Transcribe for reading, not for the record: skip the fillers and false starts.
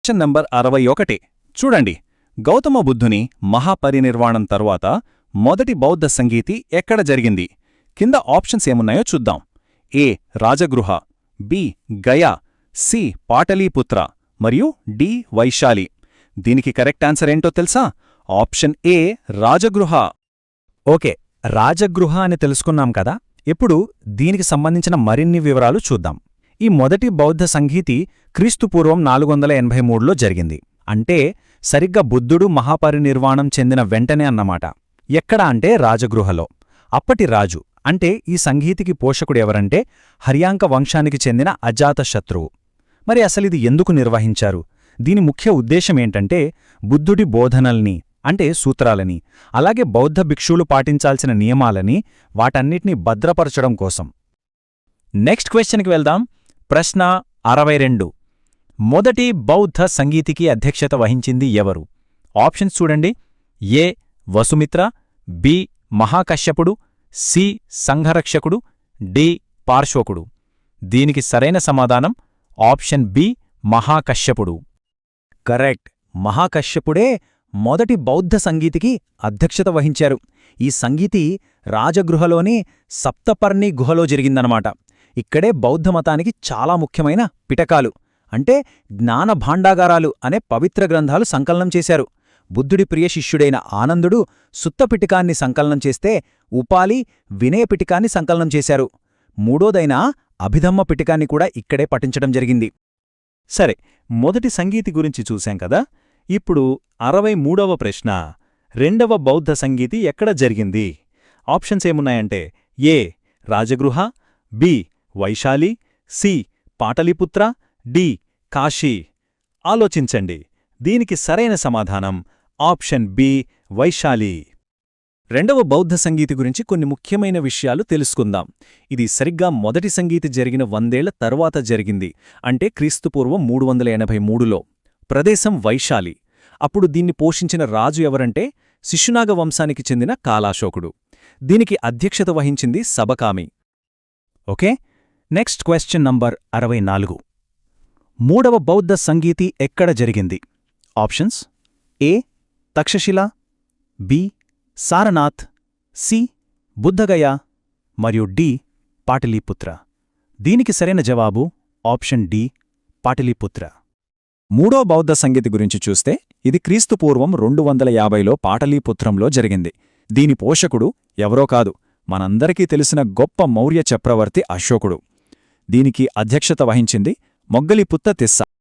Question number 61 చూడండి. గౌతమ బుద్ధుని మహాపరినిర్వాణం తరువాత మొదటి బౌద్ధ సంగీతి ఎక్కడ జరిగింది? కింద ఆప్షన్స్ ఏమున్నాయో చూద్దాం. ఏ రాజగృహ, బి గయా, సి పాటలీపుత్ర మరియు డి వైశాలి. దీనికి కరెక్ట్ ఆన్సర్ ఏంటో తెలుసా? Option A Rajagriha. Okay, Rajagriha అని తెలుసుకున్నాం కదా. ఇప్పుడు దీనికి సంబంధించిన మరిన్ని వివరాలు చూద్దాం. ఈ మొదటి బౌద్ధ సంగీతి క్రీస్తుపూర్వం 483లో జరిగింది. అంటే సరిగ్గా బుద్ధుడు మహాపరినిర్వాణం చెందిన వెంటనే అన్నమాట. ఎక్కడ అంటే రాజగృహలో. అప్పటి రాజు అంటే ఈ సంగీతికి పోషకుడెవరంటే హర్యాంక వంశానికి చెందిన అజాతశత్రువు. మరి అసలిది ఎందుకు నిర్వహించారు? దీని ముఖ్య ఉద్దేశమేంటంటే బుద్ధుడి బోధనల్ని అంటే సూత్రాలని, అలాగే బౌద్ధ భిక్షువులు పాటించాల్సిన నియమాలని, వాటన్నిటినీ భద్రపరచడం కోసం. నెక్స్ట్ క్వశ్చన్కి వెళ్దాం. ప్రశ్న 62. మొదటి బౌద్ధ సంగీతికి అధ్యక్షత వహించింది ఎవరు? ఆప్షన్స్ చూడండి. ఏ వసుమిత్ర, బి మహాకశ్యపుడు, సి సంఘరక్షకుడు, డి పార్శ్వకుడు. దీనికి సరైన సమాధానం ఆప్షన్ బి మహాకశ్యపుడు. కరెక్ట్, మహాకశ్యపుడే మొదటి బౌద్ధ సంగీతికి అధ్యక్షత వహించారు. ఈ సంగీతి రాజగృహలోని సప్తపర్ణి గుహలో జరిగిందనమాట. ఇక్కడే బౌద్ధమతానికి చాలా ముఖ్యమైన పిటకాలు అంటే జ్ఞాన భాండాగారాలు అనే పవిత్ర గ్రంథాలు సంకలనం చేశారు. బుద్ధుడి ప్రియ శిష్యుడైన ఆనందుడు సుత్తపిటికాన్ని సంకలనం చేస్తే ఉపాలి వినయపిటికాన్ని సంకలనం చేశారు. మూడోదైన అభిధమ్మ పిటికాన్ని కూడా ఇక్కడే పఠించడం జరిగింది. సరే, మొదటి సంగీతి గురించి చూశాం కదా. ఇప్పుడు 63వ ప్రశ్న. రెండవ బౌద్ధ సంగీతి ఎక్కడ జరిగింది? ఆప్షన్స్ ఏమున్నాయంటే A Rajagriha, B Vaishali, C Pataliputra, D Kashi. ఆలోచించండి. దీనికి సరైన సమాధానం ఆప్షన్ బి వైశాలి. రెండవ బౌద్ధ సంగీతి గురించి కొన్ని ముఖ్యమైన విషయాలు తెలుసుకుందాం. ఇది సరిగ్గా మొదటి సంగీతి జరిగిన 100 ఏళ్ల తరువాత జరిగింది. అంటే క్రీస్తుపూర్వం 383లో. ప్రదేశం వైశాలి. అప్పుడు దీన్ని పోషించిన రాజు ఎవరంటే శిశునాగ వంశానికి చెందిన కాలాశోకుడు. దీనికి అధ్యక్షత వహించింది Sabakami. Okay, next question number 64. మూడవ బౌద్ధ సంగీతి ఎక్కడ జరిగింది? Options A Taxila, B Sarnath, C Bodhgaya మరియు డి పాటలీపుత్ర. దీనికి సరైన జవాబు ఆప్షన్ డి పాటలీపుత్ర. మూడో బౌద్ధ సంగీతి గురించి చూస్తే ఇది క్రీస్తుపూర్వం 250లో పాటలీపుత్రంలో జరిగింది. దీని పోషకుడు ఎవరో కాదు, మనందరికీ తెలిసిన గొప్ప మౌర్య చక్రవర్తి అశోకుడు. దీనికి అధ్యక్షత వహించింది మొగ్గలిపుత్త తిస్స.